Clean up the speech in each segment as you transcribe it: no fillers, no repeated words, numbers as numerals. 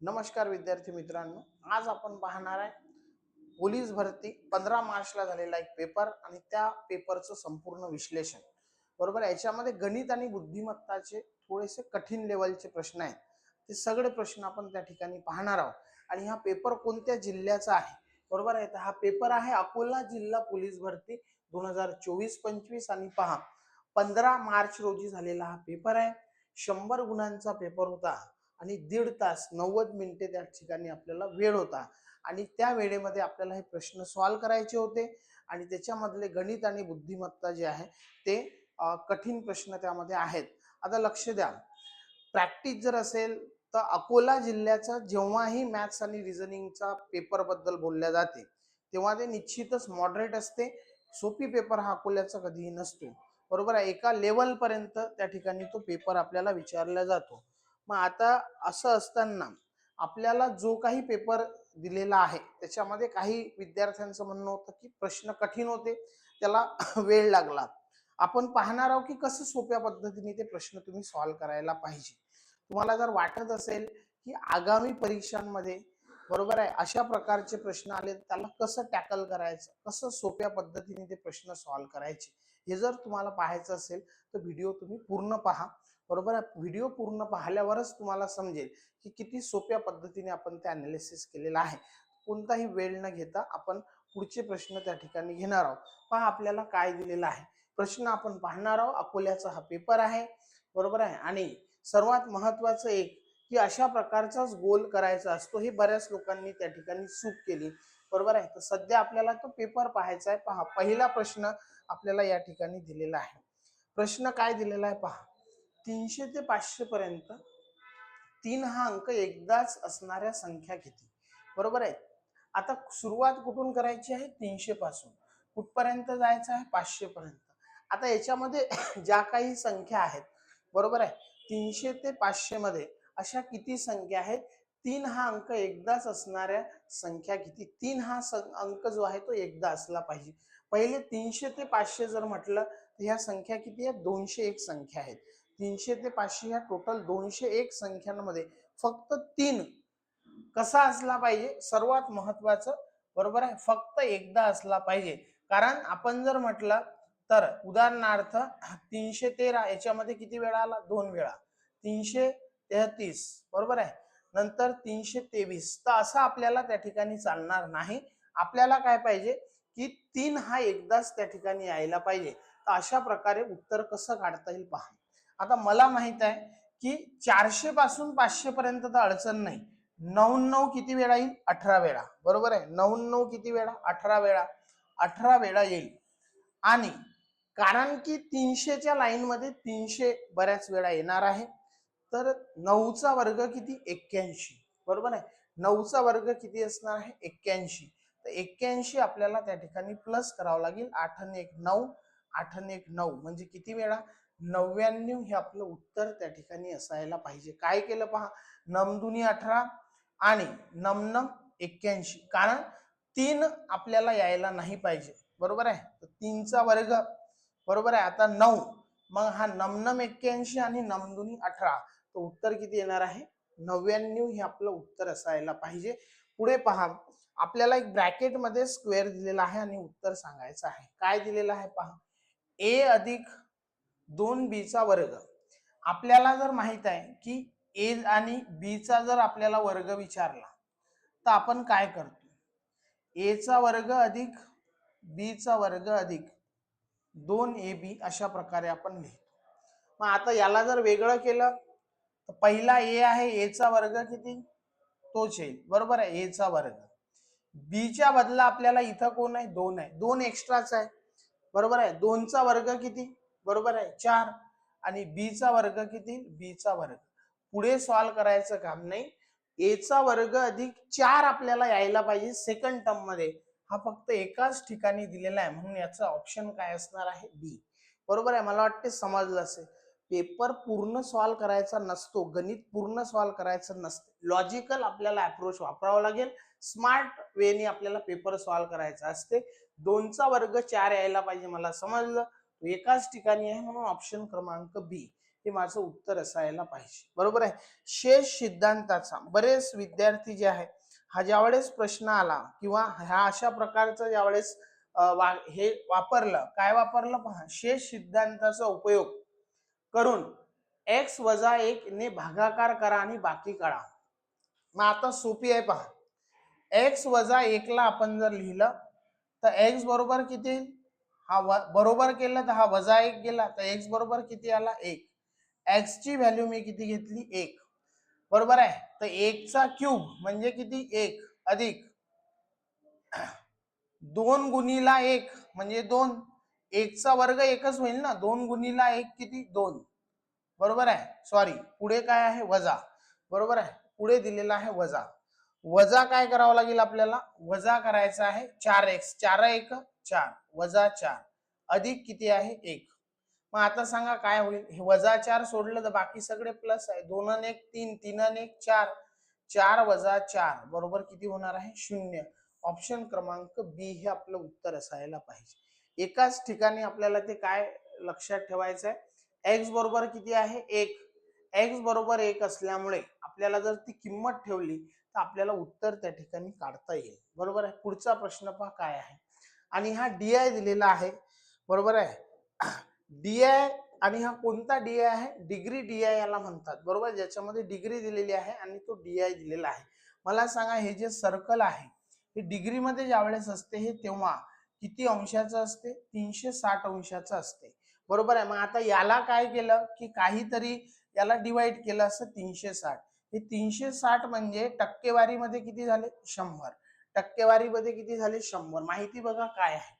नमस्कार विद्यार्थी मित्रांनो, आज आपण पाहणार आहे पोलीस भरती 15 मार्चला झालेला एक पेपर आणि त्या पेपरचं संपूर्ण विश्लेषण. बरोबर आहे. याच्यामध्ये गणित आणि बुद्धिमत्ताचे थोडेसे कठीण लेवलचे प्रश्न आहेत. ते सगळे प्रश्न आपण त्या ठिकाणी पाहणार आहोत. आणि हा पेपर कोणत्या जिल्ह्याचा आहे? बरोबर आहे. तर हा पेपर आहे अकोला जिल्हा पोलीस भरती 2024-25 आणि पहा 15 मार्च रोजी झालेला हा पेपर आहे. 100 गुणांचा पेपर होता आणि 1.5 तास 90 मिनिटे त्या ठिकाणी आपल्याला वेळ होता. आणि त्या वेळेमध्ये आपल्याला हे प्रश्न सॉल्व्ह करायचे होते आणि त्याच्यामधले गणित आणि बुद्धिमत्ता जे आहे ते कठीण प्रश्न त्यामध्ये आहेत. आता लक्ष द्या, प्रॅक्टिस जर असेल तर अकोला जिल्ह्याचा जेव्हाही मॅथ्स आणि रिझनिंगचा पेपर बद्दल बोलल्या जाते तेव्हा ते निश्चितच मॉडरेट असते. सोपी पेपर हा अकोल्याचा कधीही नसतो. बरोबर आहे. एका लेवल पर्यंत त्या ठिकाणी तो पेपर आपल्याला विचारला जातो. मग आता असं असताना आपल्याला जो काही पेपर दिलेला आहे त्याच्यामध्ये काही विद्यार्थ्यांचं म्हणणं होतं की प्रश्न कठीण होते, त्याला वेळ लागला. आपण पाहणार आहोत की कसं सोप्या पद्धतीने ते प्रश्न तुम्ही सॉल्व्ह करायला पाहिजे. तुम्हाला जर वाटत असेल की आगामी परीक्षांमध्ये बरोबर आहे अशा प्रकारचे प्रश्न आले त्याला कसं टॅकल करायचं, कसं सोप्या पद्धतीने ते प्रश्न सॉल्व्ह करायचे, हे जर तुम्हाला पाहायचं असेल तर व्हिडिओ तुम्ही पूर्ण पहा. बरोबर आहे. व्हिडिओ पूर्ण पाहिल्यावरच तुम्हाला समजेल की किती सोप्या पद्धतीने आपण ते अनालिसिस केलेलं आहे. कोणताही वेळ न घेता आपण पुढचे प्रश्न त्या ठिकाणी घेणार आहोत. पहा आपल्याला काय दिलेलं आहे. प्रश्न आपण पाहणार आहोत. अकोल्याचा हा पेपर आहे. बरोबर आहे. आणि सर्वात महत्वाचं एक की अशा प्रकारचाच गोल करायचा असतो, हे बऱ्याच लोकांनी त्या ठिकाणी चूक केली. बरोबर आहे. तर सध्या आपल्याला तो पेपर पाहायचा आहे. पहा पहिला प्रश्न आपल्याला या ठिकाणी दिलेला आहे. प्रश्न काय दिलेला आहे पहा. 300 ते 500 पर्यंत 3 हा अंक एकदाच असणाऱ्या संख्या किती? बरोबर आहे. आता सुरुवात कुठून करायची आहे? 300 पासून कुठपर्यंत जायचं आहे? 500 पर्यंत. आता याच्यामध्ये ज्या काही संख्या आहेत बरोबर आहे, 300 ते 500 मध्ये अशा किती संख्या आहेत? 3 हा अंक एकदाच असणाऱ्या संख्या किती? 3 हा अंक जो आहे तो एकदा असला पाहिजे. पहिले 300 ते 500 जर म्हटलं तर ह्या संख्या किती आहेत? 201 संख्या आहेत. 300 ते 500 ह्या टोटल 201 संख्यांमध्ये फक्त 3 कसा असला पाहिजे? सर्वात महत्वाचं बरोबर आहे, फक्त एकदा असला पाहिजे. कारण आपण जर म्हटलं तर उदाहरणार्थ 313 याच्यामध्ये किती वेळा आला? 2 वेळा. 333 बरोबर आहे, नंतर 323. तर असं आपल्याला त्या ठिकाणी चालणार नाही. आपल्याला काय पाहिजे की 3 हा एकदाच त्या ठिकाणी यायला पाहिजे. तर अशा प्रकारे उत्तर कसं काढता येईल पहा. आता मला माहित आहे की 400 पासून 500 पर्यंत तर अडचण नाही. 99 किती वेळा येईल? 18 वेळा. बरोबर आहे. 99 किती वेळा? 18 वेळा. 18 वेळा येईल. आणि कारण की 300च्या लाईन मध्ये 300 बऱ्याच वेळा येणार आहे, तर 9चा वर्ग किती? 81. बरोबर आहे. 9चा वर्ग किती असणार आहे? 81. तर 81 आपल्याला त्या ठिकाणी प्लस करावं लागेल. 8 आणि 1 9, 8 आणि 1 9 म्हणजे किती वेळा? 99 हे आपलं उत्तर त्या ठिकाणी असायला पाहिजे. काय केलं पहा, नमदुनी 18 आणि नमनम 81. कारण 3 आपल्याला यायला नाही पाहिजे. बरोबर आहे. तर 3चा वर्ग बरोबर आहे. आता 9, मग हा नमनम 81 आणि नमदुनी 18, तर उत्तर किती येणार आहे? 99 हे आपलं उत्तर असायला पाहिजे. पुढे पहा, आपल्याला एक ब्रॅकेट मध्ये स्क्वेअर दिलेला आहे आणि उत्तर सांगायचं आहे. काय दिलेलं आहे पहा, a अधिक 2b चा वर्ग. आपल्याला जर माहित आहे की a आणि b चा जर आपल्याला वर्ग विचारला तर आपण काय करतो? a चा वर्ग अधिक b चा वर्ग अधिक 2ab अशा प्रकारे आपण लिहितो. मग आता याला जर वेगळं केलं तर पहिला a आहे, a चा वर्ग किती? तोच येईल. बरोबर आहे, a चा वर्ग. b च्या बदला आपल्याला इथं कोण आहे? 2 आहे. 2 एक्स्ट्राच आहे. बरोबर आहे. 2 चा वर्ग किती? बरोबर आहे, 4. आणि b चा वर्ग किती? b चा वर्ग. पुढे सॉल्व्ह करायचं काम नाही. a चा वर्ग अधिक 4 आपल्याला यायला पाहिजे सेकंड टर्म मध्ये. हा फक्त एकाच ठिकाणी दिलेला आहे, म्हणून याचा ऑप्शन काय असणार आहे? बी. बरोबर आहे. मला वाटते समजलं असेल. पेपर पूर्ण सॉल्व्ह करायचा नसतो, गणित पूर्ण सॉल्व्ह करायचं नसतं. लॉजिकल आपल्याला अप्रोच वापरावा लागेल. स्मार्ट वेने आपल्याला पेपर सॉल्व्ह करायचा असते. 2चा वर्ग 4 यायला पाहिजे, मला समजलं. एकाच ठिकाणी आहे म्हणून ऑप्शन क्रमांक बी. हे माझं उत्तर असायला पाहिजे. बरोबर आहे. शेष सिद्धांताचा बरेच विद्यार्थी जे आहे हा ज्यावेळेस प्रश्न आला किंवा ह्या अशा प्रकारचं ज्यावेळेस हे वापरलं, काय वापरलं पहा, शेष सिद्धांताचा उपयोग करून x वजा 1 ने भागाकार करा आणि बाकी काढा. मग आता सोपी आहे पहा. x वजा 1 ला आपण जर लिहिलं तर x बरोबर किती येईल? हा बरोबर केलं तर हा वजा 1 गेला तर x बरोबर किती आला? 1. x ची व्हॅल्यू मी किती घेतली? 1. बरोबर आहे. तर 1 चा क्यूब म्हणजे किती? 1 अधिक 2 गुणिला 1 म्हणजे 2. 1 चा वर्ग एकच होईल ना. 2 गुणिला 1 किती? 2. बरोबर आहे. सॉरी, पुढे काय आहे? वजा. बरोबर आहे. पुढे दिलेला आहे वजा. वजा काय करावं लागेल आपल्याला? वजा करायचं आहे 4x. 4 1 4 वजा 4 अधिक किती आहे? 1. मग आता सांगा काय होईल? हे वजा 4 सोडलं तर बाकी सगळे प्लस आहे. 2 आणि 1 3, 3 आणि 1 4. 4 वजा 4 बरोबर किती होणार आहे? 0. ऑप्शन क्रमांक बी हे आपलं उत्तर असायला पाहिजे. एकाच ठिकाणी आपल्याला ते काय लक्षात ठेवायचं आहे? x बरोबर किती आहे? 1. x बरोबर 1 असल्यामुळे आपल्याला जर ती किंमत ठेवली तर आपल्याला उत्तर त्या ठिकाणी काढता येईल. बरोबर आहे. पुढचा प्रश्न पहा काय आहे. आणि हा डी दिलेला आहे. बरोबर आहे. डी आणि हा कोणता डी आहे? डिग्री डी याला म्हणतात. बरोबर, ज्याच्यामध्ये डिग्री दिलेली आहे आणि तो डी दिलेला आहे. मला सांगा, हे जे सर्कल आहे हे डिग्री मध्ये ज्यावेळेस असते हे तेव्हा किती अंशाचं असते? 360 अंशाचं असते. बरोबर आहे. मग आता याला काय केलं की काहीतरी याला डिवाइड केलं असं 360. हे 360 म्हणजे टक्केवारीमध्ये किती झाले? 100. टक्केवारीमध्ये किती झाले? 100. माहिती बघा काय आहे.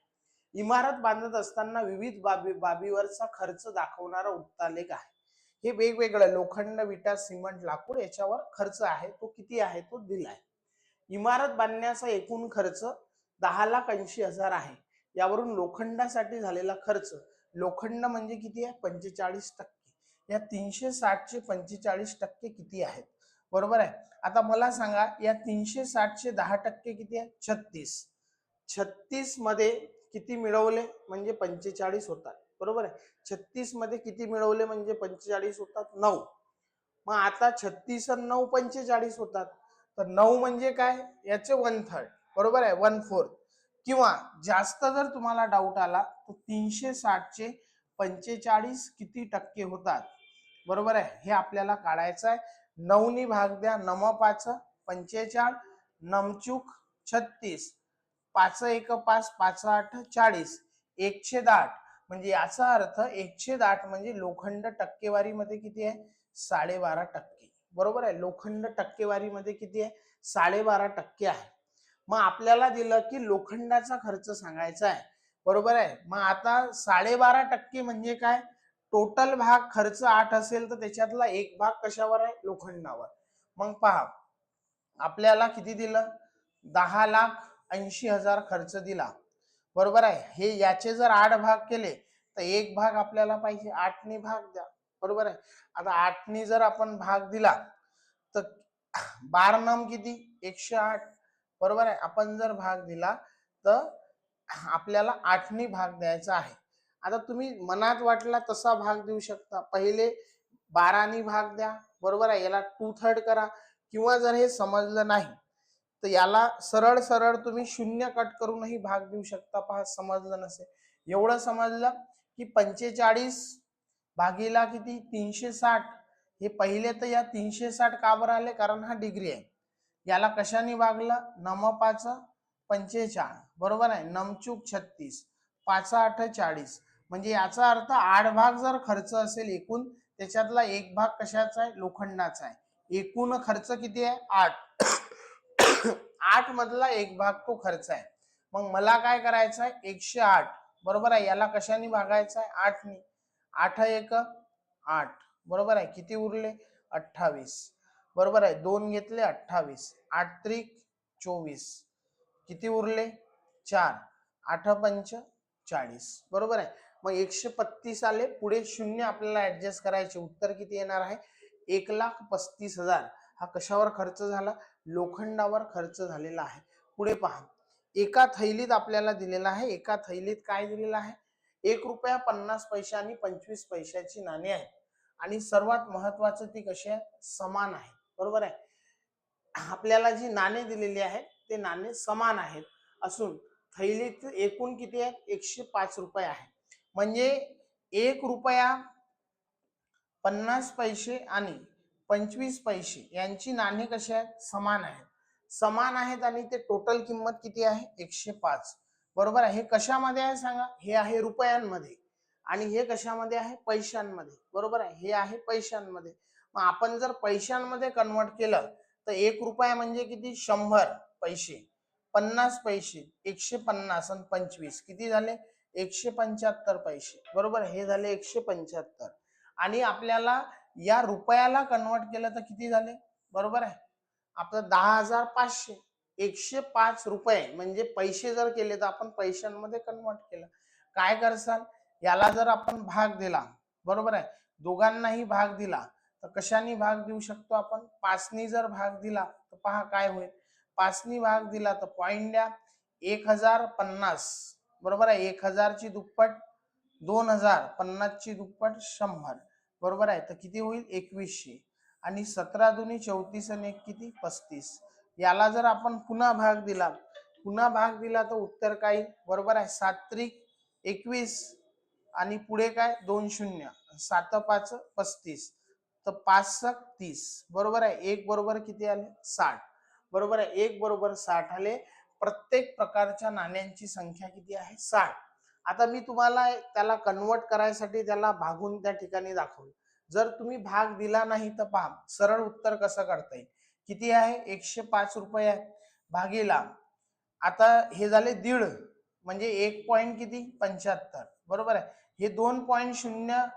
इमारत बांधत असताना विविध बाबीवरचा खर्च दाखवणारा उत्तालेख आहे. हे वेगवेगळं लोखंड, विटा, सिमेंट, लाकूड याच्यावर खर्च आहे. तो किती आहे? तो दिलाय. इमारत बांधण्याचा एकूण खर्च 10,80,000 आहे. यावरून लोखंडासाठी झालेला खर्च, लोखंड म्हणजे किती आहे? 45%. या 360 चे 45% किती आहेत? बरोबर आहे. आता मला सांगा, या 360 चे 10% किती आहे? 36. 36 मध्ये किती मिळवले म्हणजे 45 होतात. बरोबर आहे. 36 मध्ये किती मिळवले म्हणजे 45 होतात? 9. मग आता 36 आणि 9 45 होतात. तर 9 म्हणजे काय? याचे 1/3. बरोबर आहे. 1/4. किंवा जास्त जर तुम्हाला डाऊट आला तर 360 चे 45 किती टक्के होतात? बरोबर आहे. हे आपल्याला काढायचं आहे. 9 नी भाग द्या. 9 5 45, 9 चूक 36, 5 1 5, 5 8 40, 1/8. म्हणजे याचा अर्थ 1/8 म्हणजे लोखंड टक्केवारीमध्ये किती आहे? 12.5%. बरोबर आहे. लोखंड टक्केवारीमध्ये किती आहे? 12.5% आहे. मग आपल्याला दिलं की लोखंडाचा खर्च सांगायचा आहे. बरोबर आहे. मग आता 12.5% म्हणजे काय? टोटल भाग खर्च 8 असेल तर त्याच्यातला एक भाग कशावर आहे? लोखंडावर. मग पहा, आपल्याला किती दिलं? 10,80,000 खर्च दिला. बरोबर आहे. हे याचे जर 8 भाग केले तर एक भाग आपल्याला पाहिजे. 8 ने भाग द्या. बरोबर आहे. आता 8 ने जर आपण भाग दिला तर 12 नम किती? 108. बरोबर आहे. आपण जर भाग दिला तर आपल्याला 8 ने भाग द्यायचा आहे. आता तुम्ही मनात वाटला तसा भाग देऊ शकता. पहिले 12 ने भाग द्या. बरोबर आहे. याला 2/3 करा. किंवा जर हे समजलं नाही तर याला सरळ सरळ तुम्ही 0 कट करूनही भाग देऊ शकता. पहा, समजलं नसेल. एवढं समजलं की 45 भागीला किती? 360. हे पहिले तर या 360 का बरं आले? कारण हा डिग्री आहे. याला कशाने भागलं? 9 5 45. बरोबर आहे. 9 चूक 36, 5 8 40. म्हणजे याचा अर्थ 8 भाग जर खर्च असेल एकूण, त्याच्यातला एक भाग कशाचा आहे? लोखंडाचा आहे. एकूण खर्च किती आहे? 8. 8 मधला एक भाग तो खर्च आहे. मग मला काय करायचं आहे? 108. बरोबर आहे. याला कशाने भागायचं आहे? 8 ने. 8 1 8. बरोबर आहे. किती उरले? 28. बरोबर आहे. 2 घेतले 28. 8 त्रिक 24. किती उरले? 4. 8 पंच 40. बरोबर आहे. मग 135 आले. पुढे 0 आपल्याला ऍडजस्ट करायचे. उत्तर किती येणार आहे? 1,35,000. हा कशावर खर्च झाला? लोखंडावर खर्च झालेला आहे. पुढे पहा, एका थैलीत आपल्याला दिलेला आहे. एका थैलीत काय दिलेलं आहे? 1 रुपया 50 पैसे आणि 25 पैशाची नाणी आहे. आणि सर्वात महत्वाचं ती कशी आहे, समान आहे. बरोबर आहे. आपल्याला जी नाणे दिलेली आहेत ते नाणे समान आहेत असून थैलीत एकूण किती आहेत, 105 रुपये आहे. म्हणजे 1 रुपया 50 पैसे आणि 25 पैसे यांची नाणी कशी आहेत, समान आहेत. समान आहेत आणि ते टोटल किंमत किती आहे, 105. बरोबर आहे. हे कशामध्ये आहे सांगा, हे आहे रुपयांमध्ये आणि हे कशामध्ये आहे, पैशांमध्ये. बरोबर आहे. हे आहे पैशांमध्ये. मग आपण जर पैशांमध्ये कन्वर्ट केलं तर 1 रुपया म्हणजे किती, 100 पैसे. 50 पैसे 150 आणि 25 किती झाले, 175 पैसे. बरोबर, हे झाले 175. आणि आपल्याला या रुपयाला कन्वर्ट केलं तर किती झाले, बरोबर आहे, आपलं 10,500. 105 रुपये म्हणजे पैसे जर केले तर आपण पैशांमध्ये कन्वर्ट केलं. काय करसाल, याला जर आपण भाग दिला, बरोबर आहे, दोघांनाही भाग दिला तर कशाने भाग देऊ शकतो आपण, 5नी जर भाग दिला तर पहा काय होईल, 5नी भाग दिला तर पॉइंट द्या, 1050. बरोबर आहे. 1000 ची दुप्पट 2000, 50 ची दुप्पट 100. बरोबर आहे. तर किती होईल, 2100. आणि 17 दुनी 34 आणि 1 किती, 35. याला जर आपण पुन्हा भाग दिला तर उत्तर काय येईल, बरोबर आहे, 7×3=21 आणि पुढे काय 2 शून्य, 7×5=35, तर 5×6=30. बरोबर आहे. 1 बरोबर किती आले, 60. बरोबर आहे. 1 बरोबर 60 आले. प्रत्येक प्रकारच्या नाण्यांची संख्या किती आहे, 60. आता मी तुम्हाला त्याला कन्वर्ट करायसाठी त्याला भागून त्या ठिकाणी दाखवलं. जर तुम्ही भाग दिला नाही तर पहा सरळ उत्तर कसं काढता येईल. किती आहे, 105 रुपये आहे भागीला, आता हे झाले 1.5 म्हणजे 1 पॉइंट किती, 75. बरोबर आहे. हे 2.0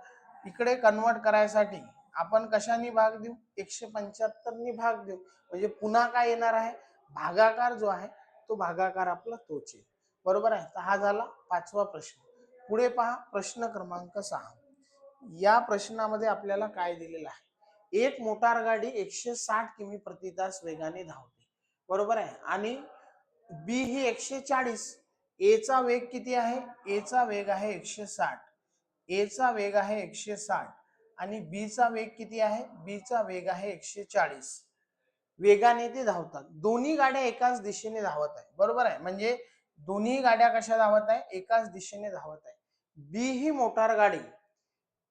इकडे कन्वर्ट करायसाठी आपण कशाने भाग देऊ, 175नी भाग देऊ. म्हणजे पुन्हा काय येणार आहे, भागाकार जो आहे तो भागाकार आपला तोच आहे. बरोबर आहे. तर हा झाला 5वा प्रश्न. पुढे पहा प्रश्न क्रमांक 6. या प्रश्नामध्ये आपल्याला काय दिलेलं आहे, एक मोटार गाडी 160 किमी प्रति तास वेगाने धावते. बरोबर आहे. आणि बी ही 140. ए चा वेग किती आहे, ए चा वेग आहे 160. ए चा वेग आहे 160 आणि बी चा वेग किती आहे, बी चा वेग आहे 140. वेगाने ते धावतात. दोन्ही गाड्या एकाच दिशेने धावत आहे. बरोबर आहे. म्हणजे दोन्ही गाड्या कशा धावत आहे, एकाच दिशेने धावत आहे. बी ही मोटार गाडी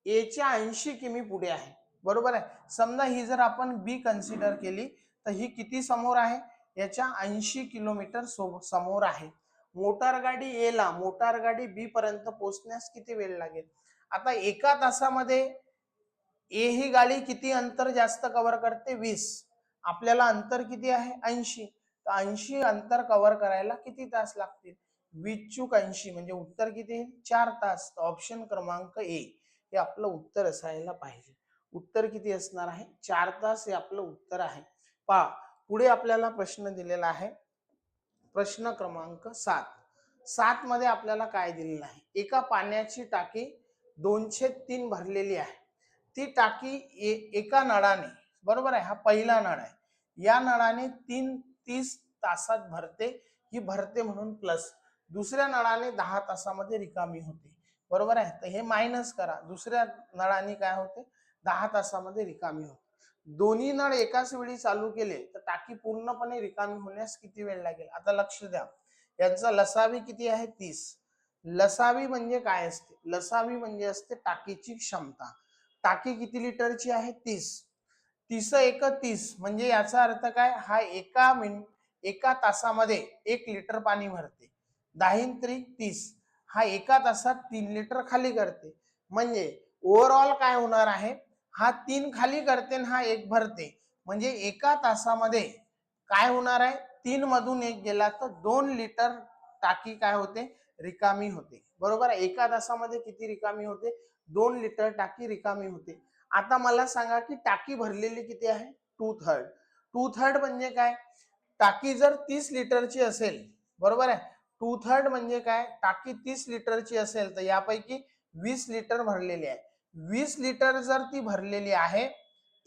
ए च्या 80 किमी पुढे आहे. बरोबर आहे. समजा ही जर आपण बी कन्सिडर केली तर ही किती समोर आहे, याच्या 80 किलोमीटर समोर आहे. मोटार गाडी ए ला मोटार गाडी बी पर्यंत पोहोचण्यास किती वेळ लागेल. आता एका तासामध्ये ए ही गाडी किती अंतर जास्त कव्हर करते, 20. आपल्याला अंतर किती आहे, 80. तर 80 अंतर कव्हर करायला किती तास लागतील, 20×80 म्हणजे उत्तर किती येईल, 4 तास. ऑप्शन क्रमांक ए हे आपलं उत्तर असायला पाहिजे. उत्तर किती असणार आहे, 4 तास हे आपलं उत्तर आहे. पहा पुढे आपल्याला प्रश्न दिलेला आहे, प्रश्न क्रमांक 7. 7 मध्ये आपल्याला काय दिलेलं आहे, एका पाण्याची टाकी 203 भरलेली आहे. ती टाकी एका नळाने, बरोबर आहे, हा पहिला नळ आहे, या नळाने 30 तासात भरते, ही भरते म्हणून प्लस. दुसऱ्या नळाने 10 तासामध्ये रिकामी होते. बरोबर आहे. तर हे मायनस करा, दुसऱ्या नळाने काय होते, 10 तासामध्ये रिकामी होते. दोन्ही नळ एकाच वेळी चालू केले तर टाकी पूर्णपणे रिकामी होण्यास किती वेळ लागेल. आता लक्ष द्या, यांचा लसावी किती आहे, 30. लसावी म्हणजे काय असते, लसावी म्हणजे असते टाकीची क्षमता. टाकी किती लिटरची आहे, 30. 30×1 म्हणजे याचा अर्थ काय, हा एका तासामध्ये 1 लिटर पाणी भरते. 10×3=30, हा एका तासात 3 लिटर खाली करते. म्हणजे ओव्हरऑल काय होणार आहे, हा 3 खाली करते आणि हा 1 भरते. म्हणजे एका तासामध्ये काय होणार आहे, 3 मधून 1 गेला तर 2 लिटर टाकी काय होते, रिकामी होते. बरोबर आहे. एका तासामध्ये किती रिकामी होते, 2 लिटर टाकी रिकामी होते. आता मला सांगा की टाकी भरलेली किती आहे, 2/3. 2/3 म्हणजे काय, टाकी जर 30 लिटरची असेल, बरोबर आहे, 2/3 म्हणजे काय, टाकी 30 लिटरची असेल तर यापैकी 20 लिटर भरलेली आहे. 20 लिटर जर ती भरलेली आहे,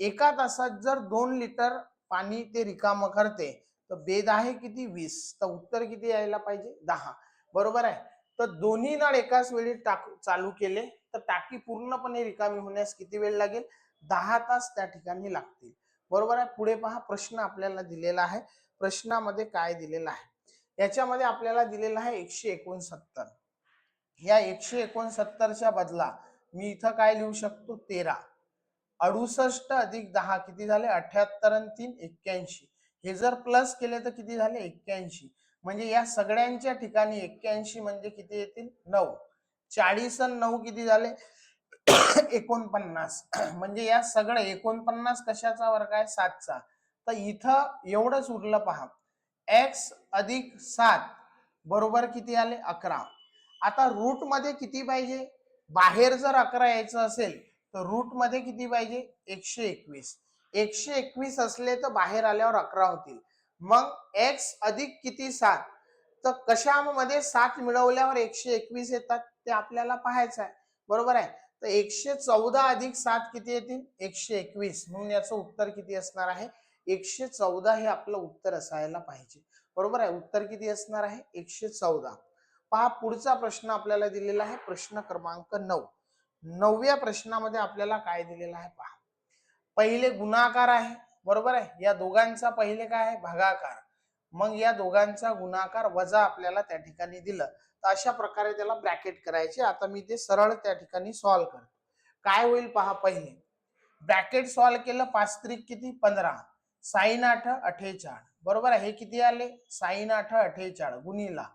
एका तासात जर 2 लिटर पाणी ते रिकाम करते तर बेद आहे किती, 20. तर उत्तर किती यायला पाहिजे, 10. बरोबर आहे. तर दोन्ही नळ एकाच वेळी चालू केले तर टाकी पूर्णपणे रिकामी होण्यास किती वेळ लागेल? 10 तास त्या ठिकाणी लागतील. बरोबर आहे. पुढे पहा, प्रश्न आपल्याला दिलेला आहे. प्रश्नामध्ये काय दिलेलं आहे? याच्यामध्ये आपल्याला दिलेलं आहे 169. या 169च्या बदला मी इथं काय लिहू शकतो? 13. 68 अधिक 10 किती झाले? 78 आणि 3 81. हे जर प्लस केले तर किती झाले? 81. म्हणजे या सगळ्यांच्या ठिकाणी 81 म्हणजे किती येतील? 9. 40 आणि 9 किती झाले? 49. म्हणजे या सगळं 49 कशाचा वर्ग आहे? 7चा. तर इथं एवढंच उरलं पहा. x अधिक 7 बरोबर किती आले? 11. आता रूट मध्ये किती पाहिजे? बाहेर जर 11 यायचं असेल तर रूट मध्ये किती पाहिजे? 121. 121 असले तर बाहेर आल्यावर 11 होतील. मग x अधिक किती? 7. तर कशामध्ये 7 मिळवल्यावर 121 येतात ते आपल्याला पाहायचं आहे. बरोबर आहे. तर 114 अधिक 7 किती येतील? 121. म्हणून याचं उत्तर किती असणार आहे? 114 हे आपलं उत्तर असायला पाहिजे. बरोबर आहे. उत्तर किती असणार आहे? 114. पहा, पुढचा प्रश्न आपल्याला दिलेला आहे प्रश्न क्रमांक 9. 9व्या प्रश्नामध्ये आपल्याला काय दिलेलं आहे पहा. पहिले गुणाकार आहे. बरोबर आहे. या दोघांचा पहिले काय आहे? भागाकार. मग या दोघांचा गुणाकार वजा आपल्याला त्या ठिकाणी दिलं तर अशा प्रकारे त्याला ब्रॅकेट करायचे. आता मी ते सरळ त्या ठिकाणी सॉल्व्ह करतो. काय होईल पहा. पहिले ब्रॅकेट सॉल्व्ह केलं. 5 त्रिक किती? 15. साइन 8 48. बरोबर आहे. हे किती आले? साइन 8 48 गुणिला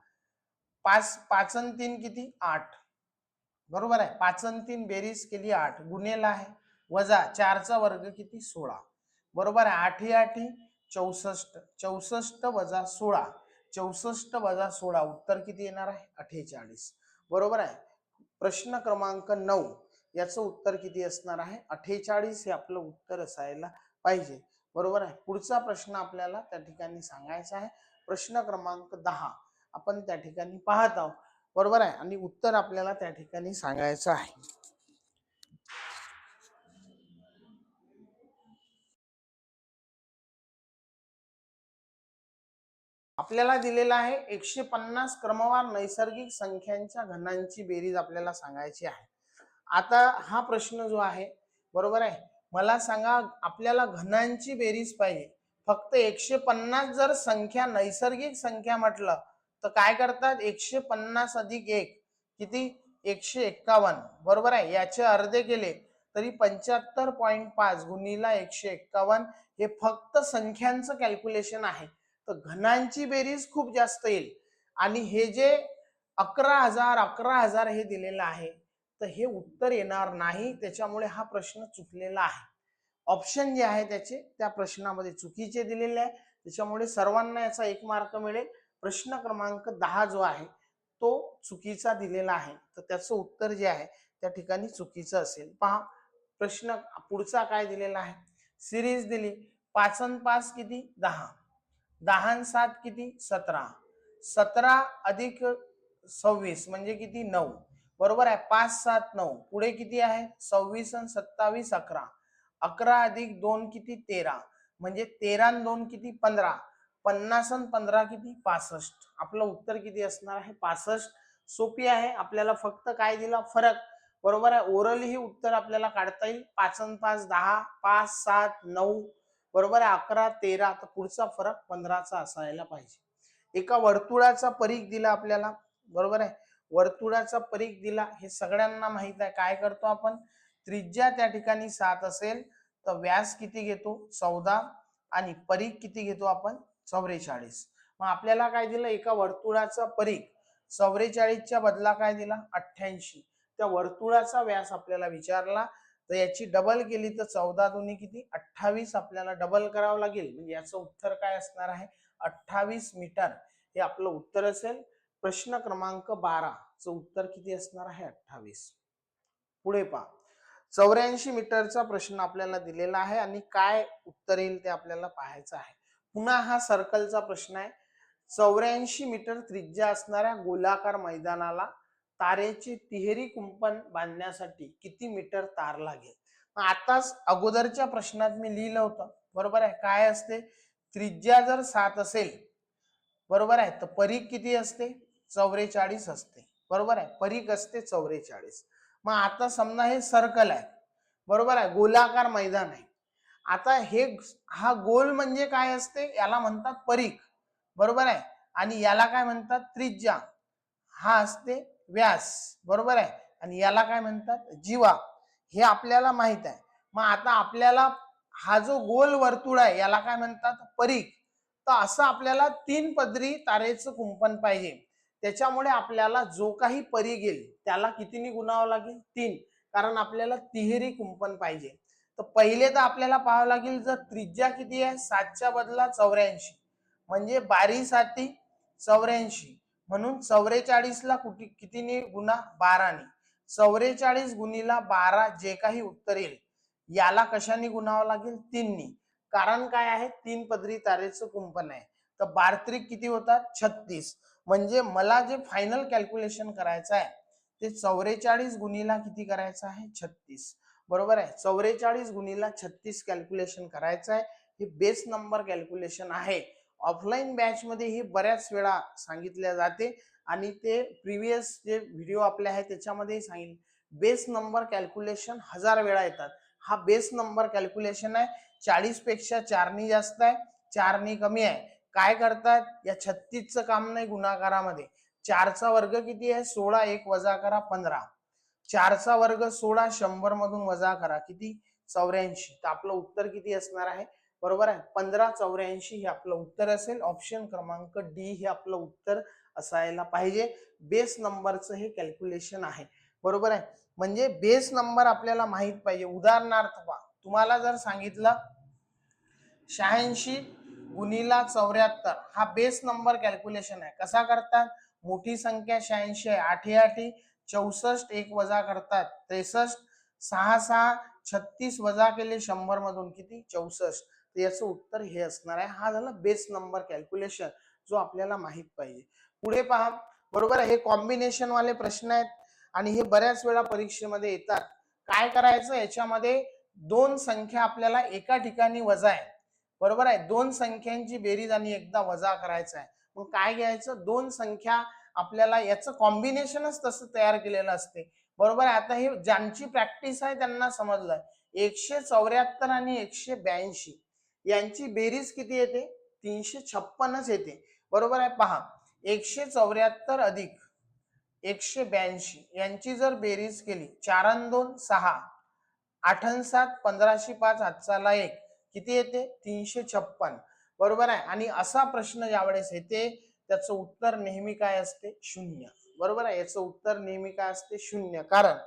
5 5 आणि 3 किती? 8. बरोबर आहे. 5 आणि 3 बेरीज केली 8 गुणिला आहे वजा 4चा वर्ग किती? 16. बरोबर आहे. 8 ही 8 64. 64 वजा 16. 64 वजा 16 उत्तर किती येणार आहे? 48. बरोबर आहे. प्रश्न क्रमांक 9 याचं उत्तर किती असणार आहे? 48 हे आपलं उत्तर असायला पाहिजे. बरोबर आहे. पुढचा प्रश्न आपल्याला त्या ठिकाणी सांगायचा आहे. प्रश्न क्रमांक 10 आपण त्या ठिकाणी पाहत आहोत. बरोबर आहे. आणि उत्तर आपल्याला त्या ठिकाणी सांगायचं आहे. आपल्याला दिलेला आहे 150 क्रमवार नैसर्गिक संख्यांच्या घनांची बेरीज आपल्याला सांगायची आहे. आता हा प्रश्न जो आहे, बरोबर आहे, मला सांगा आपल्याला घनांची बेरीज पाहिजे. फक्त 150 जर संख्या नैसर्गिक संख्या म्हटलं तर काय करतात? 150 अधिक 1 किती? 151. बरोबर आहे. याचे अर्धे केले तरी 75.5 गुणिला 151 हे फक्त संख्यांचं कॅल्क्युलेशन आहे. तर घनांची बेरीज खूप जास्त येईल. आणि हे जे 11,000 हे दिलेलं आहे तर हे उत्तर येणार नाही. त्याच्यामुळे हा प्रश्न चुकलेला आहे. ऑप्शन जे आहे त्याचे त्या प्रश्नामध्ये चुकीचे दिलेले आहे. त्याच्यामुळे सर्वांना याचा 1 मार्क मिळेल. प्रश्न क्रमांक 10 जो आहे तो चुकीचा दिलेला आहे. तर त्याचं उत्तर जे आहे त्या ठिकाणी चुकीचं असेल. पहा, प्रश्न पुढचा काय दिलेला आहे? सिरीज दिली. 5 आणि 5 किती? 10. 10 आणि 7 किती? 17. 17 अधिक 26 म्हणजे किती? 9. बरोबर आहे. 5 7 9 पुढे किती आहे? 26 आणि 27 11. 11 अधिक 2 किती? 13. म्हणजे 13 आणि 2 किती? 15. 50 आणि 15 किती? 65. आपलं उत्तर किती असणार आहे? 65. सोपी आहे. आपल्याला फक्त काय दिला? फरक. बरोबर आहे. ओरली ही उत्तर आपल्याला काढता येईल. 5 आणि 5 10, 5 7 9. बरोबर आहे. 11 13. तर पुढचा फरक 15चा असायला पाहिजे. एका वर्तुळाचा परीघ दिला आपल्याला. बरोबर आहे. वर्तुळाचा परीघ दिला हे सगळ्यांना माहित आहे. काय करतो आपण? त्रिज्या त्या ठिकाणी 7 असेल तर व्यास किती घेतो? 14. आणि परीघ किती घेतो आपण? 44. मग आपल्याला काय दिलं? एका वर्तुळाचा परीघ 44च्या बदला काय दिला? 88. त्या वर्तुळाचा व्यास आपल्याला विचारला तर याची डबल केली तर 14 दुनी किती? 28. आपल्याला डबल करावं लागेल. म्हणजे याचं उत्तर काय असणार आहे? 28 मीटर हे आपलं उत्तर असेल. प्रश्न क्रमांक 12 चं उत्तर किती असणार आहे? 28. पुढे पहा. 84 मीटरचा प्रश्न आपल्याला दिलेला आहे आणि काय उत्तर येईल ते आपल्याला पाहायचं आहे. पुन्हा हा सर्कलचा प्रश्न आहे. 84 मीटर त्रिज्या असणाऱ्या गोलाकार मैदानाला तारेचे तिहेरी कुंपण बांधण्यासाठी किती मीटर तार लागेल? आताच अगोदरच्या प्रश्नात मी लिहिलं होतं. बरोबर आहे. काय असते? त्रिज्या जर 7 असेल, बरोबर आहे, तर परीघ किती असते? 44 असते. बरोबर आहे, परीघ असते 44. मग आता समजा हे सर्कल आहे, बरोबर आहे, गोलाकार मैदान आहे. आता हा गोल म्हणजे काय असते, याला म्हणतात परीघ, बरोबर आहे, आणि याला काय म्हणतात त्रिज्या, हा असते व्यास, बरोबर आहे, आणि याला काय म्हणतात जीवा, हे आपल्याला माहित आहे. मग आता आपल्याला हा जो गोल वर्तुळ आहे याला काय म्हणतात परीघ. तर असं आपल्याला 3 पदरी तारेचं कुंपण पाहिजे. त्याच्यामुळे आपल्याला जो काही परीघ येईल त्याला कितीने गुणावं लागेल 3, कारण आपल्याला तिहेरी कुंपण पाहिजे. तर पहिले तर आपल्याला पाहावं लागेल, जर त्रिज्या किती आहे 7च्या बदला 84, म्हणजे 12 7 84, म्हणून 44 ला कितीने गुणा 12ने. 44 गुणीला 12 जे काही उत्तर येईल याला कशाने गुणावं लागेल 3ने, कारण काय आहे 3 पदरी तारेचं कुंपण आहे. तर 12 किती होतात 36, म्हणजे मला जे फायनल कॅल्क्युलेशन करायचं आहे ते 44 गुणीला किती करायचं आहे 36, बरोबर आहे. 44 गुणीला 36 कॅल्क्युलेशन करायचं आहे. हे बेस नंबर कॅल्क्युलेशन आहे. ऑफलाईन बॅच मध्ये ही बऱ्याच वेळा सांगितल्या जाते आणि ते प्रिव्हियस जे व्हिडिओ आपले आहेत त्याच्यामध्ये सांगितले. बेस नंबर कॅल्क्युलेशन 1000 वेळा येतात. हा बेस नंबर कॅल्क्युलेशन आहे. 40 पेक्षा 4 जास्त आहे, 4 कमी आहे. काय करतात, या 36चं काम नाही गुणाकारामध्ये. 4चा वर्ग किती आहे 16, 1 वजा करा 15, 4चा वर्ग 16, 100 मधून वजा करा किती 84. तर आपलं उत्तर किती असणार आहे, बरोबर आहे 1584 हे आपलं उत्तर असेल. ऑप्शन क्रमांक डी हे आपलं उत्तर असायला पाहिजे. बेस नंबरचं हे कॅल्क्युलेशन आहे, बरोबर आहे. म्हणजे बेस नंबर आपल्याला माहित पाहिजे. उदाहरणार्थ पहा, तुम्हाला जर सांगितलं 86 गुणीला 74, हा बेस नंबर कॅल्क्युलेशन आहे. कसा करतात, मोठी संख्या 86 आहे, 8 8 64, 1 वजा करतात 63, 6 6 36 वजा केले 100 मधून किती 64. तर याचं उत्तर हे असणार आहे. हा झाला बेस नंबर कॅल्क्युलेशन जो आपल्याला माहित पाहिजे. पुढे पहा, बरोबर आहे, हे कॉम्बिनेशन वाले प्रश्न आहेत आणि हे बऱ्याच वेळा परीक्षेमध्ये येतात. काय करायचं, याच्यामध्ये 2 संख्या आपल्याला एका ठिकाणी वजा आहे, बरोबर आहे, 2 संख्यांची बेरीज आणि एकदा वजा करायचं आहे. मग काय घ्यायचं, 2 संख्या आपल्याला याचं कॉम्बिनेशनच तसं तयार केलेलं असते, बरोबर आहे. आता हे ज्यांची प्रॅक्टिस आहे त्यांना समजलंय. 174 आणि 182 यांची बेरीज किती येते 356च येते, बरोबर आहे. पहा, 174 अधिक 182 यांची जर बेरीज केली, 4 आणि 2 6, 8 आणि 7 1505, हातचाला 1 किती येते 356, बरोबर आहे. आणि असा प्रश्न ज्यावेळेस येते त्याचं उत्तर नेहमी काय असते 0, बरोबर आहे. याचं उत्तर नेहमी काय असते 0, कारण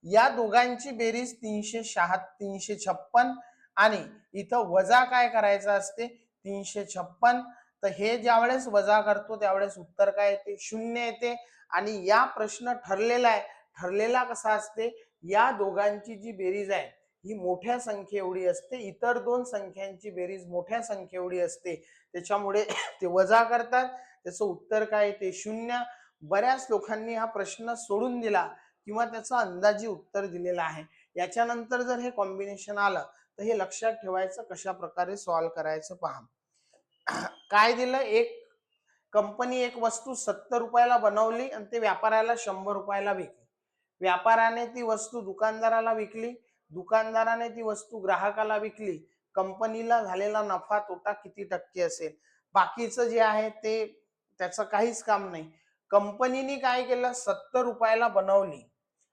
या दोघांची बेरीज 356 आणि इथं वजा काय करायचं असते 356. तर हे ज्यावेळेस वजा करतो त्यावेळेस उत्तर काय येते 0 येते. आणि या प्रश्न ठरलेला आहे. ठरलेला कसा असते, या दोघांची जी बेरीज आहे ही मोठ्या संख्ये एवढी असते, इतर 2 संख्यांची बेरीज मोठ्या संख्ये एवढी असते, त्याच्यामुळे ते वजा करतात. त्याचं उत्तर काय येते 0. बऱ्याच लोकांनी हा प्रश्न सोडून दिला किंवा त्याचं अंदाजी उत्तर दिलेलं आहे. याच्यानंतर जर हे कॉम्बिनेशन आलं तर हे लक्षात ठेवायचं कशा प्रकारे सॉल्व्ह करायचं पहा. काय दिलं, एक कंपनी एक वस्तू 70 रुपयाला बनवली आणि ते व्यापाऱ्याला 100 रुपयाला विकली. व्यापाऱ्याने ती वस्तू दुकानदाराला विकली, दुकानदाराने ती वस्तू ग्राहकाला विकली. कंपनीला झालेला नफा तोटा किती टक्के असेल, बाकीचं जे आहे ते त्याचं काहीच काम नाही. कंपनीने काय केलं, 70 रुपयाला बनवली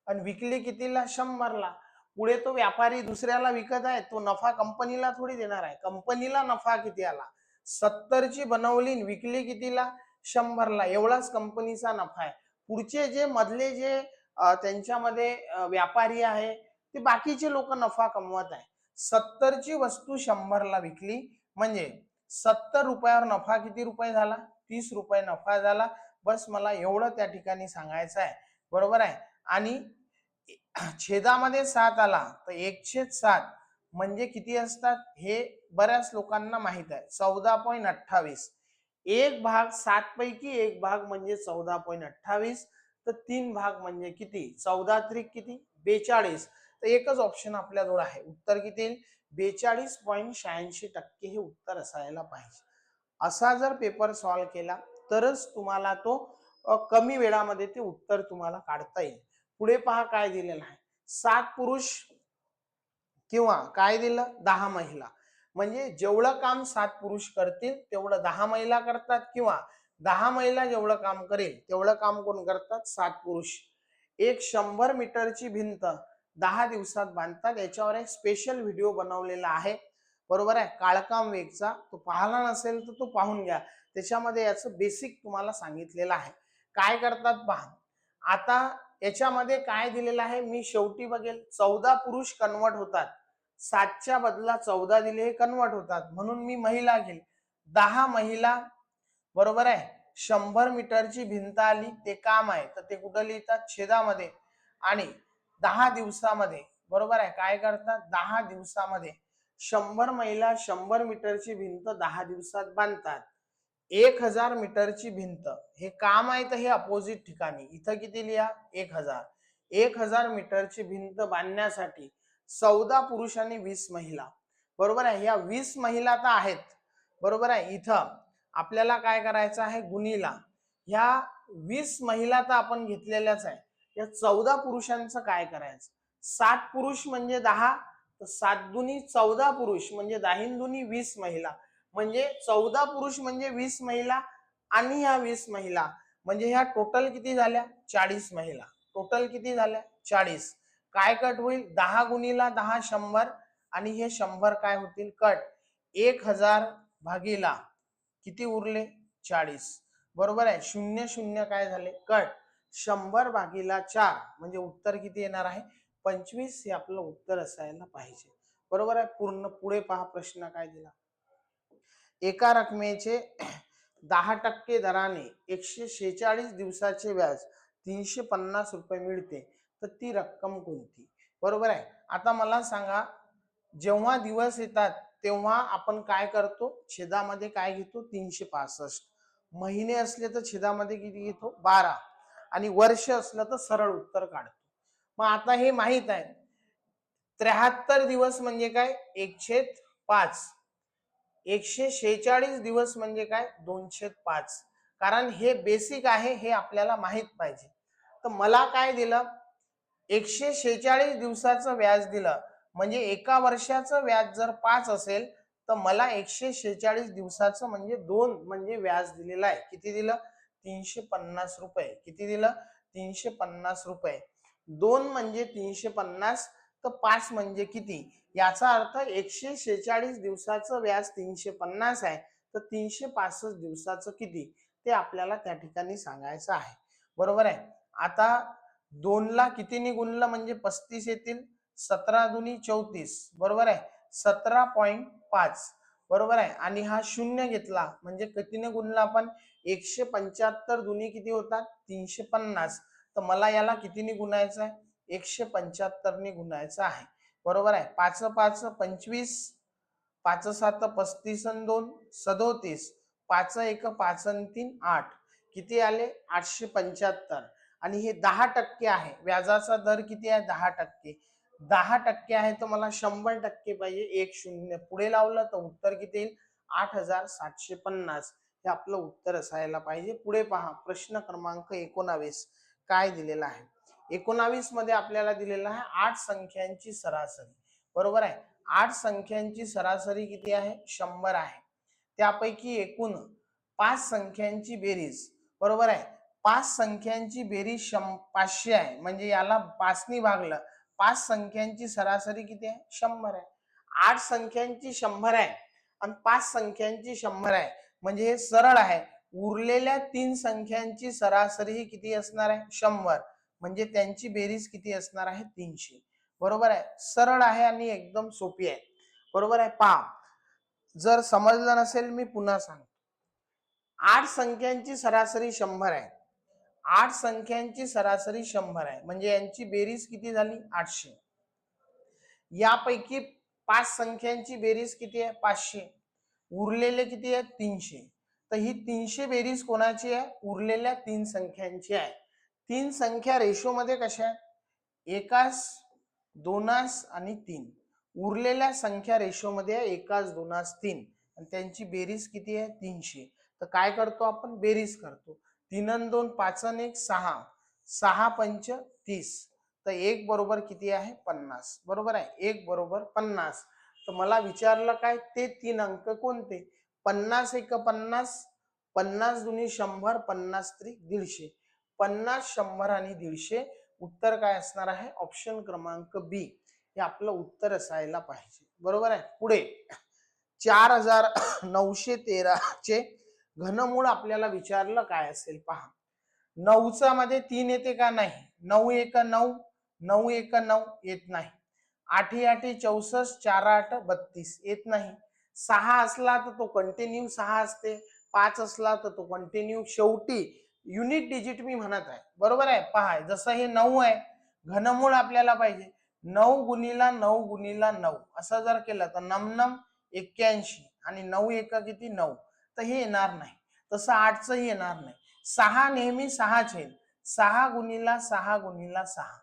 आणि विकली कितीला 100ला. पुढे तो व्यापारी दुसऱ्याला विकत आहे, तो नफा कंपनीला थोडी देणार आहे. कंपनीला नफा किती आला, 70ची बनवली विकली कितीला 100ला, एवढाच कंपनीचा नफा आहे. पुढचे जे मधले जे त्यांच्यामध्ये व्यापारी आहे ते बाकीचे लोक नफा कमवत आहे. 70ची वस्तू 100ला विकली म्हणजे 70 रुपयावर नफा किती रुपये झाला 30 रुपये नफा झाला. बस मला एवढं त्या ठिकाणी सांगायचं आहे, बरोबर आहे. आणि छेदामध्ये 7 आला तर 1/7 म्हणजे किती असतात हे बऱ्याच लोकांना माहित आहे 14.28. एक भाग 7 पैकी एक भाग म्हणजे 14.28. तर 3 भाग म्हणजे किती 14 त्रिक किती 42. तर एकच ऑप्शन आपल्याजवळ आहे, उत्तर किती येईल 42.86% हे उत्तर असायला पाहिजे. असा जर पेपर सॉल्व्ह केला तरच तुम्हाला तो कमी वेळामध्ये ते उत्तर तुम्हाला काढता येईल. पुढे पहा काय दिलेलं आहे. 7 पुरुष किंवा काय दिलं 10 महिला, म्हणजे जेवढं काम 7 पुरुष करतील तेवढं 10 महिला करतात, किंवा 10 महिला जेवढं काम करेल तेवढं काम कोण करतात 7 पुरुष. एक 100 मीटरची भिंत 10 दिवसात बांधतात. याच्यावर एक स्पेशल व्हिडिओ बनवलेला आहे, बरोबर आहे, काळकाम वेगचा. तो पाहिला नसेल तर तो पाहून घ्या. त्याच्यामध्ये याचं बेसिक तुम्हाला सांगितलेलं आहे. काय करतात पहा. आता याच्यामध्ये काय दिलेलं आहे मी शेवटी बघेल. 14 पुरुष कन्वर्ट होतात, 7च्या बदला 14 दिले हे कन्वर्ट होतात, म्हणून मी महिला घेईल. 10 महिला, बरोबर आहे. 100 मीटरची भिंत आली, ते काम आहे तर ते कुठं लिहितात छेदामध्ये. आणि 10 दिवसामध्ये, बरोबर आहे, काय करतात 10 दिवसामध्ये 100 महिला 100 मीटरची भिंत 10 दिवसात बांधतात. 1000 मीटरची भिंत हे काम आहे तर हे अपोजिट ठिकाणी इथं किती लिहा 1000. 1000 मीटरची भिंत बांधण्यासाठी 14 पुरुष आणि 20 महिला, बरोबर आहे. या 20 महिला तर आहेत, बरोबर आहे. इथं आपल्याला काय करायचं आहे गुणीला. ह्या 20 महिला तर आपण घेतलेल्याच आहे. या 14 पुरुषांचं काय करायचं. 7 पुरुष म्हणजे 10, तर 7 दुनी 14 पुरुष म्हणजे 10 दुनी 20 महिला, म्हणजे 14 पुरुष म्हणजे 20 महिला, आणि ह्या 20 महिला म्हणजे ह्या टोटल किती झाल्या 40 महिला. टोटल किती झाल्या 40. काय कट होईल 10 गुणीला 10 100, आणि हे 100 काय होतील कट. 1000 भागीला किती उरले 40, बरोबर आहे. 0 0 काय झाले कट. 100 भागीला 4 म्हणजे उत्तर किती येणार आहे 25. हे आपलं उत्तर असायला पाहिजे, बरोबर आहे. पूर्ण पुढे पहा प्रश्न काय दिला. एका रकमेचे 10% दराने 146 दिवसाचे व्याज 350 रुपये मिळते, तर ती रक्कम कोणती, बरोबर आहे. आता मला सांगा, जेव्हा दिवस येतात तेव्हा आपण काय करतो छेदामध्ये काय घेतो 365. महिने असले तर छेदामध्ये किती घेतो 12, आणि वर्ष असलं तर सरळ उत्तर काढतो. मग आता हे माहित आहे 73 दिवस म्हणजे काय 1/5. 146 दिवस म्हणजे काय 2/5. कारण हे बेसिक आहे, हे आपल्याला माहित पाहिजे. तर मला काय दिलं 146 दिवसाचं व्याज दिलं, म्हणजे एका वर्षाचं व्याज जर 5 असेल तर मला 146 दिवसाचं म्हणजे 2 म्हणजे व्याज दिलेलं आहे. किती दिलं 350 रुपये. किती दिलं 350 रुपये. 2 म्हणजे 350, तर 5 म्हणजे किती. याचा अर्थ 146 दिवसाचं व्याज 350 आहे, तर 365 दिवसाचं किती ते आपल्याला त्या ठिकाणी सांगायचं आहे, बरोबर आहे. आता 2 ला कितीने गुणलं म्हणजे 35 येतील. 17 दुनी 34, बरोबर आहे. 17.5, बरोबर आहे. आणि हा 0 घेतला म्हणजे कितीने गुणला आपण 175 दुनी किती होतात 350, तर मला याला कितीने गुणायचं आहे 175 ने गुणायचं आहे, बरोबर आहे. 5 5 25, 5 7 35 आणि 2 37, 5 1 5 आणि 3 8, किती आले 875. आणि हे 10% आहे, व्याजाचा दर किती आहे 10%. 10% आहे तर मला 100% पाहिजे. 1 0 पुढे लावलं तर उत्तर किती येईल 8750. हे आपलं उत्तर असायला पाहिजे. पुढे पहा प्रश्न क्रमांक 19 काय दिलेला आहे. 19 मध्ये आपल्याला दिलेला आहे 8 संख्यांची सरासरी, बरोबर आहे. 8 संख्यांची सरासरी किती आहे 100 आहे. त्यापैकी एकूण 5 संख्यांची बेरीज, बरोबर आहे. 5 संख्यांची बेरीज 500 आहे, म्हणजे याला 5 ने भागलं. 5 संख्यांची सरासरी किती आहे 100 आहे. 8 संख्यांची 100 आहे आणि 5 संख्यांची 100 आहे, म्हणजे हे सरळ आहे. उरलेल्या 3 संख्यांची सरासरी ही किती असणार आहे 100, म्हणजे त्यांची बेरीज किती असणार आहे 300, बरोबर आहे. सरळ आहे आणि एकदम सोपी आहे, बरोबर आहे. पहा जर समजलं नसेल मी पुन्हा सांगतो. 8 संख्यांची सरासरी 100 आहे. 8 संख्यांची सरासरी 100 आहे, म्हणजे यांची बेरीज किती झाली 800. यापैकी 5 संख्यांची बेरीज किती आहे 500, उरलेले किती आहे 300. तर ही 300 बेरीज कोणाची आहे उरलेल्या 3 संख्यांची आहे. 3 संख्या रेशो मध्ये कशा आहेत एकास, दोनास आणि 3. उरलेल्या संख्या रेशो मध्ये आहे एकास, दोनास, 3, आणि त्यांची बेरीज किती आहे 300. तर काय करतो आपण बेरीज करतो. 3 आणि 2 5 आणि 1 6, 6 पंच 30, तर 1 बरोबर किती आहे 50. बरोबर आहे, 1 बरोबर 50. तर मला विचारलं काय, ते 3 अंक कोणते? 50 एक 50, 50 दुनी 100, 50 त्रिक 150, 50 100 आणि 150. उत्तर काय असणार आहे? ऑप्शन क्रमांक बी हे आपलं उत्तर असायला पाहिजे. बरोबर आहे. पुढे 4913 चे घनमूळ आपल्याला विचारलं काय असेल पहा. 9चा मध्ये 3 येते का? नाही. 9 एक 9, 9 एक 9 येत नाही. 8 8 64, 4 8 32 येत नाही. 6 असला तर तो कंटिन्यू 6 असते, 5 असला तर तो कंटिन्यू. शेवटी युनिट डिजिट मी म्हणत आहे. बरोबर आहे. पहा, जसं हे 9 आहे, घनमूळ आपल्याला पाहिजे. 9 गुणिला 9 गुणिला 9 असं जर केलं तर 9 81 आणि 9 एक किती 9, तर हे येणार नाही. तसं 8च येणार नाही. 6 नेहमी 6च येईल. 6 गुणिला 6 गुणिला 6,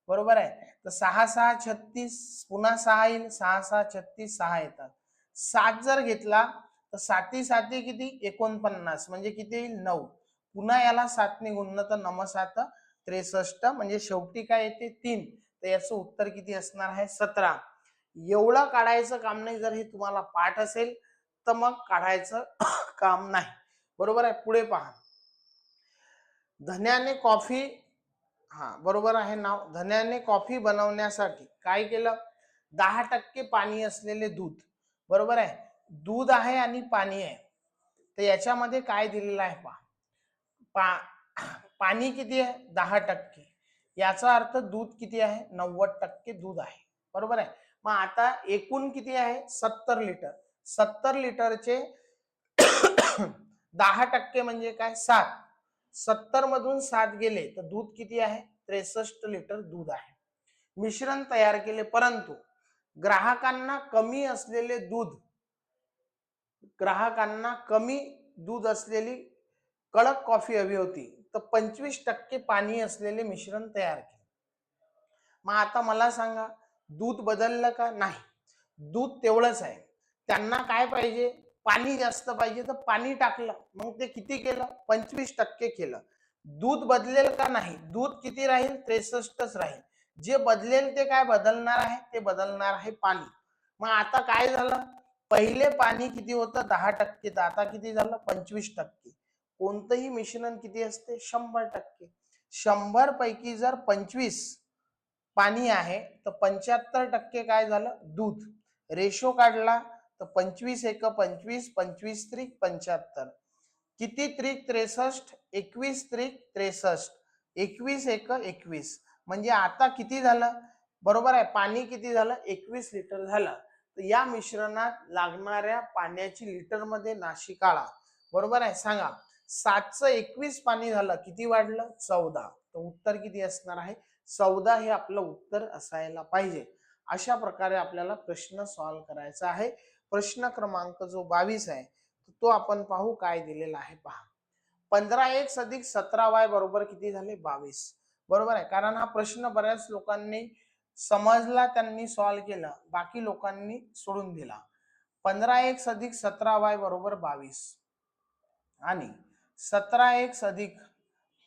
बरोबर आहे. तर 6 6 36, पुन्हा 6 येईल, 6 6 36, 6 येतात. 7 जर घेतला तर 7 7 किती 49, म्हणजे किती येईल 9. पुन्हा याला 7 ने गुणलं तर 9 7 63, म्हणजे शेवटी काय येते 3. तर याचं उत्तर किती असणार आहे 17. एवढं काढायचं काम नाही. जर हे तुम्हाला पाठ असेल तर मग काढायचं काम नाही. बरोबर आहे. पुढे पहा. धन्याने कॉफी, हा बरोबर आहे नाव. धन्याने कॉफी बनवण्यासाठी काय केलं? 10% पाणी असलेले दूध, बरोबर आहे. दूध आहे आणि पाणी आहे, तर याच्यामध्ये काय दिलेलं आहे पहा. पाणी किती आहे 10%, याचा अर्थ दूध किती आहे 90% दूध आहे. बरोबर आहे. मग आता एकूण किती आहे 70 लिटर. 70 लिटरचे 10% म्हणजे काय 7. 70 मधून 7 गेले तर दूध किती आहे 63 लिटर दूध आहे. मिश्रण तयार केले, परंतु ग्राहकांना कमी असलेले दूध, ग्राहकांना कमी दूध असलेली कडक कॉफी हवी होती, तर 25% पाणी असलेले मिश्रण तयार केले. मग आता मला सांगा, दूध बदललं का? नाही, दूध तेवढंच आहे. त्यांना काय पाहिजे? पाणी जास्त पाहिजे, तर पाणी टाकलं. मग ते किती केलं 25% केलं. दूध बदलेल का? नाही, दूध किती राहील 63च राहील. जे बदलेल ते काय बदलणार आहे? ते बदलणार आहे पाणी. मग आता काय झालं, पहिले पाणी किती होतं 10%, तर आता किती झालं 25%. कोणतंही मिश्रण किती असते 100%. 100 पैकी जर 25 पाणी आहे तर 75% काय झालं दूध. रेशो काढला तर 25 एक 25, 25 त्रिक 75, किती त्रिक 63, 21 त्रिक 63, 21 एक 21, म्हणजे आता किती झालं? बरोबर आहे, पाणी किती झालं 21 लिटर झालं. तर या मिश्रणात लागणाऱ्या पाण्याची लिटर मध्ये नाशी काढा. बरोबर आहे. सांगा 7चं 21 पाणी झालं, किती वाढलं 14. तर उत्तर किती असणार आहे 14 हे आपलं उत्तर असायला पाहिजे. अशा प्रकारे आपल्याला प्रश्न सॉल्व्ह करायचा आहे. प्रश्न क्रमांक जो 22 आहे तो आपण पाहू काय दिलेला आहे पहा. 15x अधिक 17y बरोबर किती झाले 22. बरोबर आहे, कारण हा प्रश्न बऱ्याच लोकांनी समजला, त्यांनी सॉल्व्ह केला, बाकी लोकांनी सोडून दिला. 15x अधिक 17y बरोबर 22 आणि 17x अधिक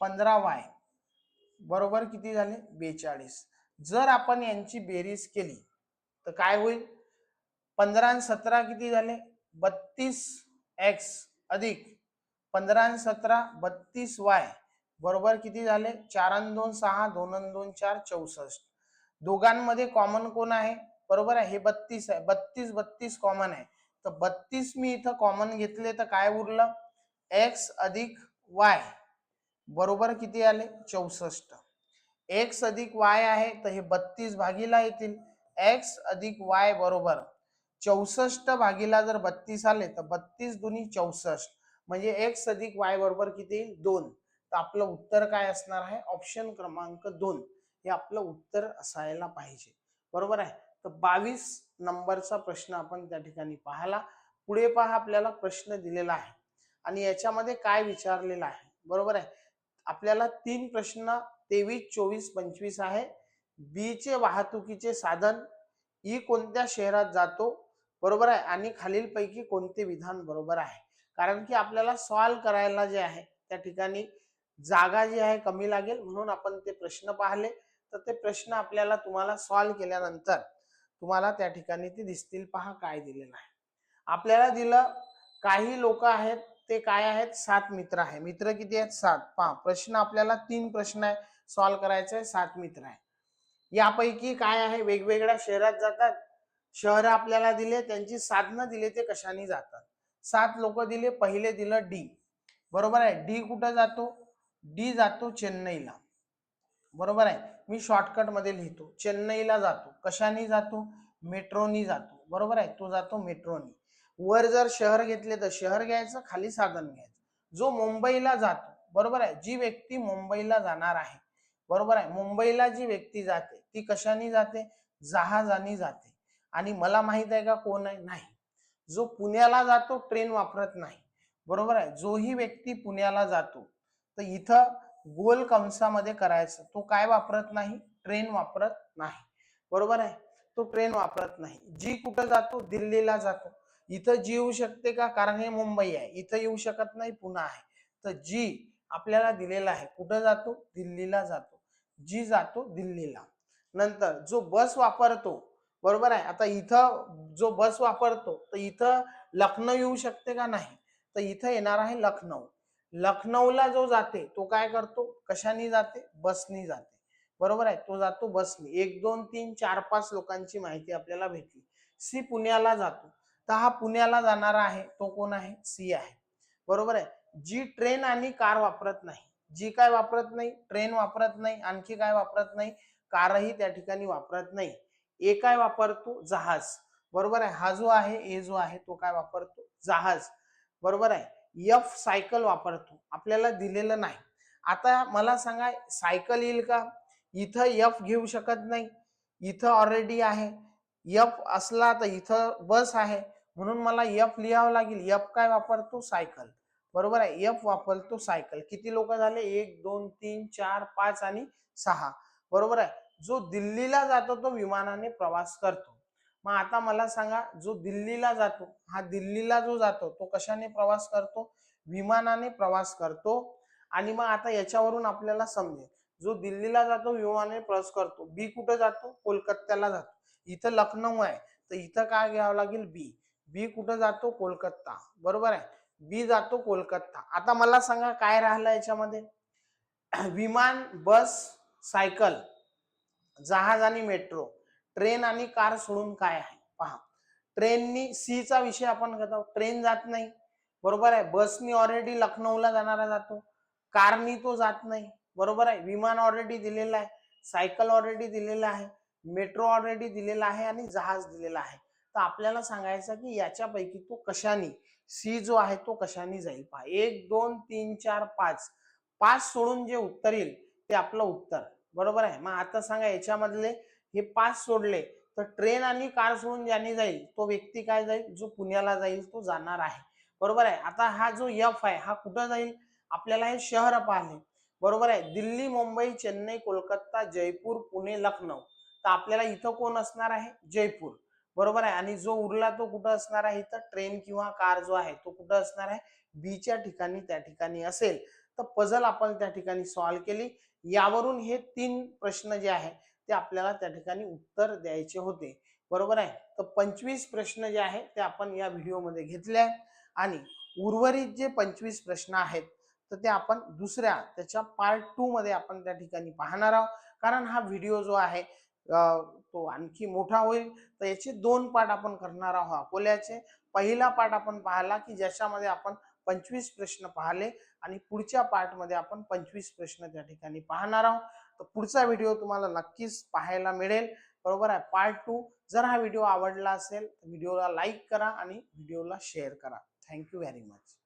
15y बरोबर किती झाले 42. जर आपण यांची बेरीज केली तर काय होईल? 15 आणि 17 किती झाले 32x अधिक 15 आणि 17 32y बरोबर किती झाले 4 आणि 2 6, 2 आणि 2 4 64. दोघांमध्ये कॉमन कोण आहे? बरोबर आहे, हे 32 आहे. 32 32 कॉमन आहे, तर 32 मी इथं कॉमन घेतले तर काय उरलं x अधिक y बरोबर किती आले 64. x अधिक y आहे तर हे 32 भागीला येतील. x अधिक y बरोबर 64 भागीला जर 32 आले तर 32 दुनी 64, म्हणजे x अधिक y बरोबर किती येईल 2. तर आपलं उत्तर काय असणार आहे ऑप्शन क्रमांक 2 हे आपलं उत्तर असायला पाहिजे. बरोबर आहे. तर 22 नंबरचा प्रश्न आपण त्या ठिकाणी पाहिला. पुढे पहा, आपल्याला प्रश्न दिलेला आहे आणि याच्यामध्ये काय विचारलेलं आहे. बरोबर आहे, आपल्याला 3 प्रश्न 23 24 25 आहे. बी चे वाहतुकीचे साधन ई कोणत्या शहरात जातो, बरोबर आहे, आणि खालीलपैकी कोणते विधान बरोबर आहे. कारण की आपल्याला सॉल्व्ह करायला जे आहे त्या ठिकाणी जागा जी आहे कमी लागेल, म्हणून आपण ते प्रश्न पाहिले. तर ते प्रश्न आपल्याला तुम्हाला सॉल्व्ह केल्यानंतर तुम्हाला त्या ठिकाणी ते दिसतील. पहा काय दिलेलं आहे आपल्याला. दिलं काही लोक आहेत ते काय आहेत, 7 मित्र आहे. मित्र किती आहेत, 7. पहा प्रश्न आपल्याला 3 प्रश्न आहे सॉल्व्ह करायचे आहे. 7 मित्र आहे. यापैकी काय आहे, वेगवेगळ्या शहरात जातात. शहर आपल्याला दिले, त्यांची साधनं दिले, ते कशाने जातात. 7 लोक दिले. पहिले दिलं डी, बरोबर आहे. डी कुठं जातो, डी जातो चेन्नईला, बरोबर आहे. मी शॉर्टकट मध्ये लिहितो, चेन्नईला जातो. कशाने जातो, मेट्रोनी जातो, बरोबर आहे. तो जातो मेट्रोनी. वर जर शहर घेतले तर शहर घ्यायचं, खाली साधन घ्यायचं. जो मुंबईला जातो, बरोबर आहे, जी व्यक्ती मुंबईला जाणार आहे, बरोबर आहे, मुंबईला जी व्यक्ती जाते ती कशाने जाते, जहाजाने जाते. आणि मला माहित आहे का कोण आहे, नाही. जो पुण्याला जातो ट्रेन वापरत नाही, बरोबर आहे. जोही व्यक्ती पुण्याला जातो तर इथं गोल कंसामध्ये करायचं, तो काय वापरत नाही, ट्रेन वापरत नाही, बरोबर आहे. तो ट्रेन वापरत नाही. जी कुठं जातो, दिल्लीला जातो. इथं जी येऊ शकते का, कारण हे मुंबई आहे, इथं येऊ शकत नाही, पुणे आहे. तर जी आपल्याला दिलेला आहे कुठं जातो, दिल्लीला जातो. जी जातो दिल्लीला. नंतर जो बस वापरतो, बरोबर आहे. आता इथं जो बस वापरतो तर इथं लखनौ येऊ शकते का, नाही. तर इथं येणार आहे लखनौ. लखनौला जो जाते तो काय करतो, कशाने जाते, बसनी जाते, बरोबर आहे. तो जातो बसनी. 1 2 3 4 5 लोकांची माहिती आपल्याला भेटली. सी पुण्याला जातो, तर हा पुण्याला जाणारा आहे, तो कोण आहे, सी आहे, बरोबर आहे. जी ट्रेन आणि कार वापरत नाही. जी काय वापरत नाही, ट्रेन वापरत नाही. आणखी काय वापरत नाही, कारही त्या ठिकाणी वापरत नाही. ए काय वापरतो, जहाज, बरोबर आहे. हा जो आहे, ए जो आहे, तो काय वापरतो, जहाज, बरोबर आहे. एफ सायकल वापरतो, आपल्याला दिलेलं नाही. आता मला सांगा, सायकल येईल का, इथं एफ घेऊ शकत नाही, इथं ऑलरेडी आहे. एफ असला तर इथं बस आहे, म्हणून मला एफ लिहावं लागेल. एफ काय वापरतो, सायकल, बरोबर आहे. एफ वापरतो सायकल. किती लोक झाले, 1 2 3 4 5 आणि 6, बरोबर आहे. जो दिल्लीला जातो तो विमानाने प्रवास करतो. मग आता मला सांगा, जो दिल्लीला जातो, हा दिल्लीला जो जातो तो कशाने प्रवास करतो, विमानाने प्रवास करतो. आणि मग आता याच्यावरून आपल्याला समजेल, जो दिल्लीला जातो विमानाने प्रवास करतो. बी कुठे जातो, कोलकात्याला जातो. इथं लखनौ आहे, तर इथं काय घ्यावं लागेल, बी. बी कुठं जातो, कोलकाता, बरोबर आहे. बी जातो कोलकाता. आता मला सांगा काय राहिलं याच्यामध्ये, विमान, बस, सायकल, जहाज आणि मेट्रो. ट्रेन आणि कार सोडून काय आहे, पहा. ट्रेननी, सी चा विषय आपण करतो, ट्रेन जात नाही, बरोबर आहे. बसनी ऑलरेडी लखनौला जाणारा जातो, कारनी तो जात नाही, बरोबर आहे. विमान ऑलरेडी दिलेला आहे, सायकल ऑलरेडी दिलेला आहे, मेट्रो ऑलरेडी दिलेला आहे आणि जहाज दिलेला आहे. तर आपल्याला सांगायचं की याच्यापैकी तो कशाने, सी जो आहे तो कशाने जाईल. पहा 1 2 3 4 5, 5 सोडून जे उत्तर येईल ते आपलं उत्तर, बरोबर आहे. मग आता सांगा याच्यामधले हे 5 सोडले तर ट्रेन आणि कार सोडून ज्याने जाईल तो व्यक्ती काय जाईल, जो पुण्याला जाईल तो जाणार आहे, बरोबर आहे. आता हा जो एफ आहे हा कुठं जाईल, आपल्याला हे शहर पाहिले, बरोबर आहे. दिल्ली, मुंबई, चेन्नई, कोलकाता, जयपूर, पुणे, लखनौ. तर आपल्याला इथं कोण असणार आहे, जयपूर, बरोबर आहे. आणि जो उरला तो कुठं असणार आहे, इथं ट्रेन किंवा कार जो आहे तो कुठं असणार आहे, बीच्या ठिकाणी, त्या ठिकाणी असेल. तर पझल आपण त्या ठिकाणी सॉल्व्ह केली. यावरून हे 3 प्रश्न जे आहे ते आपल्याला त्या ठिकाणी उत्तर द्यायचे होते, बरोबर आहे. तर 25 प्रश्न जे आहे ते आपण या व्हिडिओमध्ये घेतले आहे. आणि उर्वरित जे 25 प्रश्न आहेत तर ते आपण दुसऱ्या त्याच्या पार्ट 2 मध्ये आपण त्या ठिकाणी पाहणार आहोत. कारण हा व्हिडिओ जो आहे तो आणखी मोठा होईल. तर याचे 2 पार्ट आपण करणार आहोत अकोल्याचे. पहिला पार्ट आपण पाहिला की ज्याच्यामध्ये आपण 25 प्रश्न पाहिले आणि पुढच्या पार्ट मध्ये आपण 25 प्रश्न त्या ठिकाणी पाहणार आहोत. तर पुढचा व्हिडिओ तुम्हाला नक्कीच पाहायला मिळेल, बरोबर आहे, पार्ट 2. जर हा व्हिडिओ आवडला असेल तर व्हिडिओला लाईक करा आणि व्हिडिओला शेअर करा. Thank you very much.